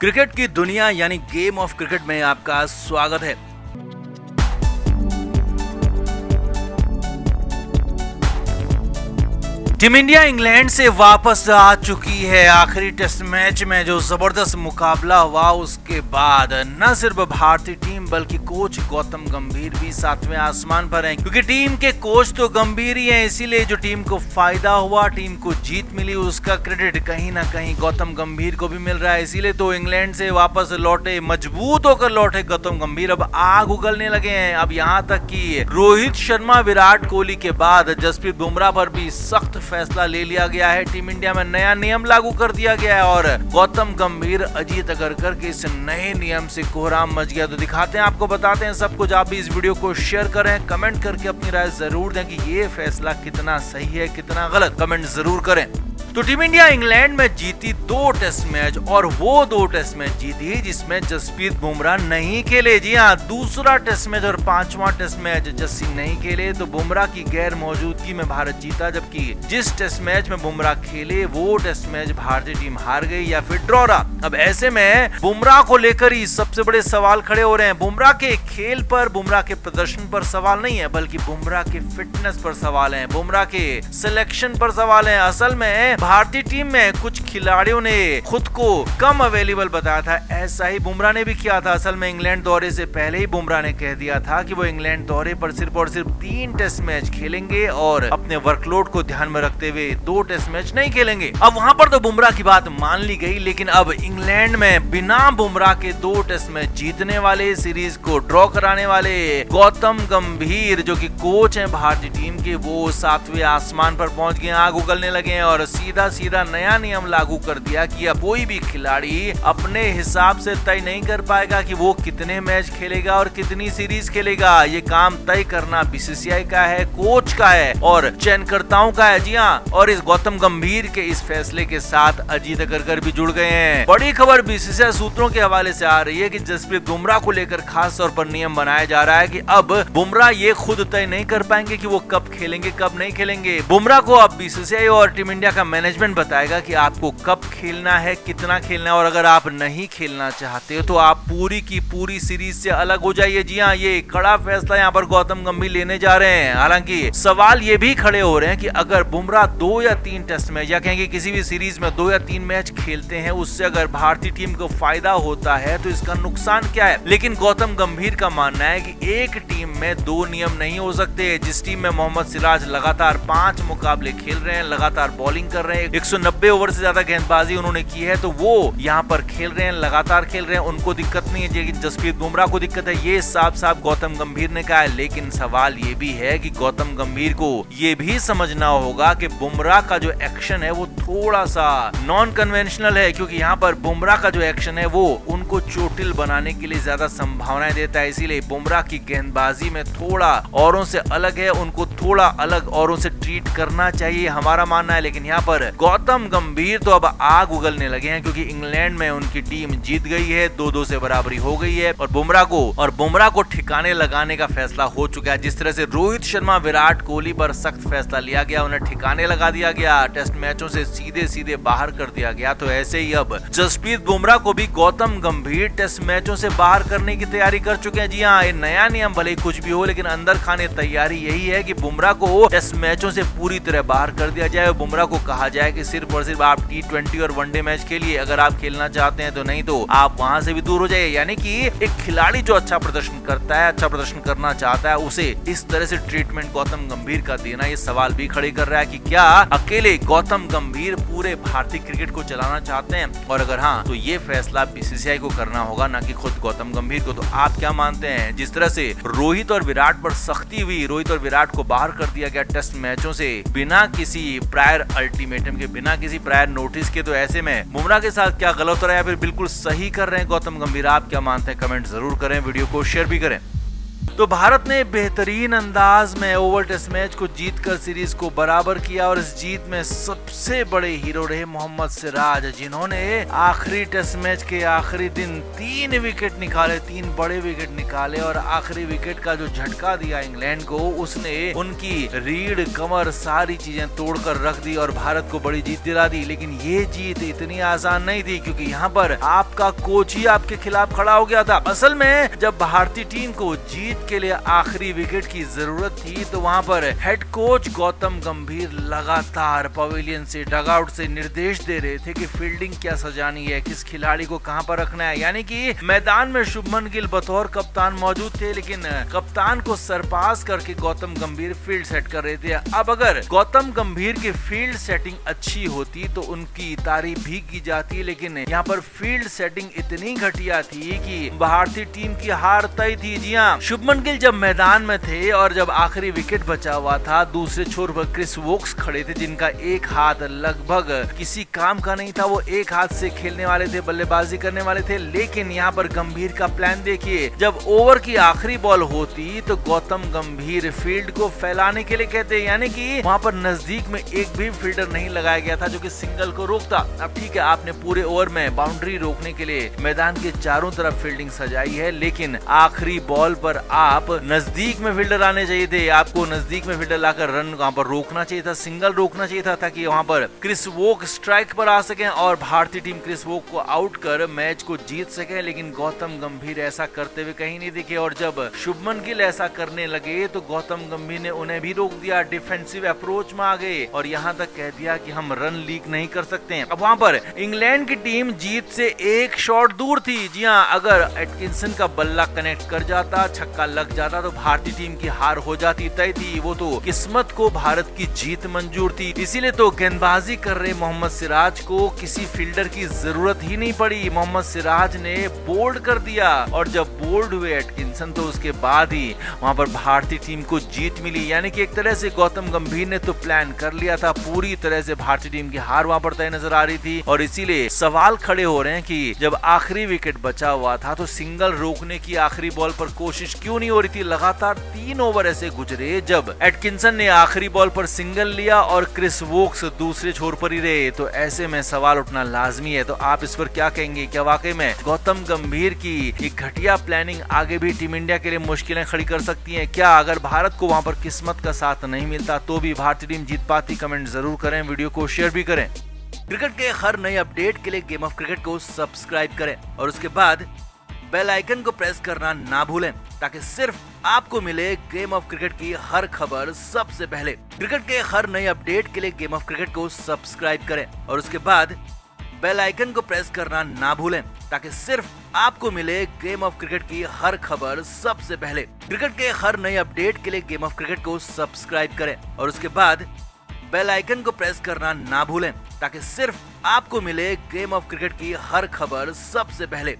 Cricket की दुनिया यानी गेम ऑफ क्रिकेट में आपका स्वागत है। टीम इंडिया इंग्लैंड से वापस आ चुकी है। आखिरी टेस्ट मैच में जो जबरदस्त मुकाबला हुआ उसके बाद न सिर्फ भारतीय टीम बल्कि कोच गौतम गंभीर भी सातवें आसमान पर हैं, क्योंकि टीम के कोच तो गंभीर ही हैं। इसीलिए जो टीम को फायदा हुआ, टीम को जीत मिली, उसका क्रेडिट कहीं ना कहीं गौतम गंभीर को भी मिल रहा है। इसीलिए तो इंग्लैंड से वापस लौटे, मजबूत होकर लौटे गौतम गंभीर अब आग उगलने लगे हैं। अब यहाँ तक कि रोहित शर्मा, विराट कोहली के बाद जसप्रीत बुमराह पर भी सख्त फैसला ले लिया गया है। टीम इंडिया में नया नियम लागू कर दिया गया है और गौतम गंभीर अजीत अगरकर के इस नए नियम से कोहराम मच गया। तो दिखाते हैं, आपको बताते हैं सब कुछ। आप भी इस वीडियो को शेयर करें, कमेंट करके अपनी राय जरूर दें कि ये फैसला कितना सही है कितना गलत, कमेंट जरूर करें। तो टीम इंडिया इंग्लैंड में जीती 2 टेस्ट मैच और वो 2 टेस्ट मैच जीती जिसमें जसप्रीत बुमराह नहीं खेले। जी हाँ, दूसरा टेस्ट मैच और 5वां टेस्ट मैच जस्सी नहीं खेले, तो बुमराह की गैर मौजूदगी में भारत जीता। जबकि जिस टेस्ट मैच में बुमराह खेले वो टेस्ट मैच भारतीय टीम हार गई या फिर ड्रॉ रहा। अब ऐसे में बुमराह को लेकर ही सबसे बड़े सवाल खड़े हो रहे हैं। बुमराह के खेल पर, बुमराह के प्रदर्शन पर सवाल नहीं है, बल्कि बुमराह के फिटनेस पर सवाल है, बुमराह के सिलेक्शन पर सवाल है। असल में भारतीय टीम में कुछ खिलाड़ियों ने खुद को कम अवेलेबल बताया था, ऐसा ही बुमराह ने भी किया था। असल में इंग्लैंड दौरे से पहले ही बुमराह ने कह दिया था कि वो इंग्लैंड दौरे पर सिर्फ और सिर्फ 3 टेस्ट मैच खेलेंगे और अपने वर्कलोड को ध्यान में रखते हुए 2 टेस्ट मैच नहीं खेलेंगे। अब वहां पर तो बुमराह की बात मान ली गई, लेकिन अब इंग्लैंड में बिना बुमराह के 2 टेस्ट मैच जीतने वाले, सीरीज को ड्रॉ कराने वाले गौतम गंभीर जो कि कोच हैं भारतीय टीम के, वो 7वें आसमान पर पहुंच गए, आग उगलने लगे हैं और सीधा नया नियम लागू कर दिया कि अब कोई भी खिलाड़ी अपने हिसाब से तय नहीं कर पाएगा कि वो कितने मैच खेलेगा और कितनी सीरीज खेलेगा। ये काम तय करना बीसीसीआई का है, कोच का है और चयनकर्ताओं का है। जी हाँ, और इस गौतम गंभीर के इस फैसले के साथ अजीत अगरकर भी जुड़ गए हैं। बड़ी खबर बीसीसीआई सूत्रों के हवाले से आ रही है कि जसप्रीत बुमराह को लेकर खास तौर पर नियम बनाया जा रहा है कि अब बुमराह ये खुद तय नहीं कर पाएंगे कि वो कब खेलेंगे कब नहीं खेलेंगे। बुमराह को अब बीसीसीआई और टीम इंडिया का मैनेजमेंट बताएगा कि आपको कब खेलना है, कितना खेलना है, और अगर आप नहीं खेलना चाहते हो तो आप पूरी की पूरी सीरीज से अलग हो जाइए। जी हाँ, ये कड़ा फैसला यहाँ पर गौतम गंभीर लेने जा रहे हैं। हालांकि सवाल ये भी खड़े हो रहे हैं कि अगर बुमराह 2 या 3 टेस्ट मैच या कहेंगे किसी भी सीरीज में 2 या 3 मैच खेलते हैं, उससे अगर भारतीय टीम को फायदा होता है तो इसका नुकसान क्या है। लेकिन गौतम गंभीर का मानना है कि एक टीम में 2 नियम नहीं हो सकते। जिस टीम में मोहम्मद सिराज लगातार 5 मुकाबले खेल रहे हैं, लगातार बॉलिंग कर रहे हैं, 190 ओवर से ज्यादा गेंदबाजी उन्होंने की है, तो वो यहाँ पर खेल रहे हैं, लगातार खेल रहे हैं, उनको दिक्कत नहीं है। लेकिन जसप्रीत बुमराह को दिक्कत है, ये साफ गौतम गंभीर ने कहा है। लेकिन सवाल ये भी है कि गौतम गंभीर को ये भी समझना होगा कि बुमराह का जो एक्शन है वो थोड़ा सा नॉन कन्वेंशनल है, क्योंकि यहाँ पर बुमराह का जो एक्शन है वो उनको चोटिल बनाने के लिए ज्यादा संभावनाएं देता है। इसीलिए बुमराह की गेंदबाजी में थोड़ा औरों से अलग है, उनको थोड़ा अलग औरों से ट्रीट करना चाहिए, हमारा मानना है। लेकिन यहाँ पर गौतम गंभीर तो अब आग उगलने लगे हैं, क्योंकि इंग्लैंड में उनकी टीम जीत गई है, 2-2 से बराबरी हो गई है और बुमराह को ठिकाने लगाने का फैसला हो चुका है। जिस तरह से रोहित शर्मा, विराट कोहली पर सख्त फैसला लिया गया, उन्हें ठिकाने लगा दिया गया, टेस्ट मैचों से सीधे बाहर कर दिया गया, तो ऐसे ही अब जसप्रीत बुमराह को भी गौतम गंभीर टेस्ट मैचों से बाहर करने की तैयारी कर चुके हैं। जी हाँ, ये नया नियम भले कुछ भी हो, लेकिन अंदर खाने तैयारी यही है कि बुमराह को टेस्ट मैचों से पूरी तरह बाहर कर दिया जाए। बुमराह को कहा जाए कि सिर्फ और सिर्फ आप T20 और वनडे मैच खेलिए, अगर आप खेलना चाहते हैं तो नहीं तो आप वहां से भी दूर हो जाइए। यानी कि एक खिलाड़ी जो अच्छा प्रदर्शन करता है, अच्छा प्रदर्शन करना चाहता है, उसे इस तरह से ट्रीटमेंट गौतम गंभीर का देना ये सवाल भी खड़े कर रहा है कि क्या अकेले गौतम गंभीर पूरे भारतीय क्रिकेट को चलाना चाहते हैं, और अगर हाँ तो ये फैसला बीसीसीआई को करना होगा, ना कि खुद गौतम गंभीर को। तो आप क्या मानते हैं? जिस तरह से रोहित और विराट पर सख्ती हुई, रोहित और विराट को बाहर कर दिया गया टेस्ट मैचों से बिना किसी प्रायर अल्टीमेटम के, बिना किसी प्रायर नोटिस के, तो ऐसे में बुमराह के साथ क्या गलत हो रहा है या फिर बिल्कुल सही कर रहे हैं गौतम गंभीर? आप क्या मानते हैं? कमेंट जरूर करें, वीडियो को शेयर भी करें। तो भारत ने बेहतरीन अंदाज में ओवल टेस्ट मैच को जीतकर सीरीज को बराबर किया और इस जीत में सबसे बड़े हीरो रहे मोहम्मद सिराज, जिन्होंने आखिरी टेस्ट मैच के आखिरी दिन 3 विकेट निकाले, 3 बड़े विकेट निकाले और आखिरी विकेट का जो झटका दिया इंग्लैंड को, उसने उनकी रीढ़ कमर सारी चीजें तोड़कर रख दी और भारत को बड़ी जीत दिला दी। लेकिन ये जीत इतनी आसान नहीं थी, क्योंकि यहाँ पर आपका कोच ही आपके खिलाफ खड़ा हो गया था। असल में जब भारतीय टीम को जीत के लिए आखिरी विकेट की जरूरत थी तो वहां पर हेड कोच गौतम गंभीर लगातार पवेलियन से, डगआउट से निर्देश दे रहे थे कि फील्डिंग क्या सजानी है, किस खिलाड़ी को कहां पर रखना है। यानी कि मैदान में शुभमन गिल बतौर कप्तान मौजूद थे, लेकिन कप्तान को सरपास करके गौतम गंभीर फील्ड सेट कर रहे थे। अब अगर गौतम गंभीर की फील्ड सेटिंग अच्छी होती तो उनकी तारीफ भी की जाती, लेकिन यहाँ पर फील्ड सेटिंग इतनी घटिया थी कि भारतीय टीम की हार तय थी। जी हाँ, शुभमन गिल जब मैदान में थे और जब आखिरी विकेट बचा हुआ था, दूसरे छोर पर क्रिस वोक्स खड़े थे, जिनका एक हाथ लगभग किसी काम का नहीं था। वो एक हाथ से खेलने वाले थे, बल्लेबाजी करने वाले थे। लेकिन यहाँ पर गंभीर का प्लान देखिए, जब ओवर की आखिरी बॉल होती तो गौतम गंभीर फील्ड को फैलाने के लिए कहते, यानी कि वहाँ पर नजदीक में एक भी फील्डर नहीं लगाया गया था जो कि सिंगल को रोकता। अब ठीक है, आपने पूरे ओवर में बाउंड्री रोकने के लिए मैदान के चारों तरफ फील्डिंग सजाई है, लेकिन आखिरी बॉल पर आप नजदीक में फील्डर आने चाहिए थे। आपको नजदीक में फील्डर लाकर रन वहां पर रोकना चाहिए था, सिंगल रोकना चाहिए था, ताकि वहां पर क्रिस वोक स्ट्राइक पर आ सके और भारतीय टीम क्रिस वोक को आउट कर मैच को जीत सके। लेकिन गौतम गंभीर ऐसा करते हुए कहीं नहीं दिखे और जब शुभमन गिल ऐसा करने लगे तो गौतम गंभीर ने उन्हें भी रोक दिया, डिफेंसिव अप्रोच में आ गए और यहाँ तक कह दिया कि हम रन लीक नहीं कर सकते। अब वहाँ पर इंग्लैंड की टीम जीत से एक शॉट दूर थी। जी हाँ, अगर एटकिंसन का बल्ला कनेक्ट कर जाता, छक्का लग जाता तो भारतीय टीम की हार हो जाती तय थी। वो तो किस्मत को भारत की जीत मंजूर थी। इसीलिए तो गेंदबाजी कर रहे मोहम्मद सिराज को किसी फील्डर की जरूरत ही नहीं पड़ी। मोहम्मद सिराज ने बोल्ड कर दिया और जब बोल्ड हुए एटकिंसन तो उसके बाद ही वहां पर भारतीय टीम को जीत मिली। यानी कि एक तरह से गौतम गंभीर ने तो प्लान कर लिया था, पूरी तरह से भारतीय टीम की हार वहां पर तय नजर आ रही थी। और इसीलिए सवाल खड़े हो रहे हैं कि जब आखिरी विकेट बचा हुआ था तो सिंगल रोकने की आखिरी बॉल पर कोशिश क्यों नहीं हो रही थी। लगातार 3 ओवर ऐसे गुजरे जब एटकिंसन ने आखिरी बॉल पर सिंगल लिया और क्रिस वोक्स दूसरे छोर पर ही रहे, तो ऐसे में सवाल उठना लाजमी है। तो आप इस पर क्या कहेंगे? क्या वाकई में गौतम गंभीर की एक घटिया प्लानिंग आगे भी टीम इंडिया के लिए मुश्किलें खड़ी कर सकती है? क्या अगर भारत को वहां पर किस्मत का साथ नहीं मिलता तो भी भारतीय टीम जीत पाती? कमेंट जरूर करें, वीडियो को शेयर भी करें। क्रिकेट के हर नए अपडेट के लिए गेम ऑफ क्रिकेट को सब्सक्राइब करें और उसके बाद बेल आइकन को प्रेस करना ना भूलें, ताकि सिर्फ आपको मिले गेम ऑफ क्रिकेट की हर खबर सबसे पहले। क्रिकेट के हर नए अपडेट के लिए गेम ऑफ क्रिकेट को सब्सक्राइब करें और उसके बाद बेल आइकन को प्रेस करना ना भूलें, ताकि सिर्फ आपको मिले गेम ऑफ क्रिकेट की हर खबर सबसे पहले। क्रिकेट के हर नए अपडेट के लिए गेम ऑफ क्रिकेट को सब्सक्राइब करें और उसके बाद बेल आइकन को प्रेस करना ना भूलें, ताकि सिर्फ आपको मिले गेम ऑफ क्रिकेट की हर खबर सबसे पहले।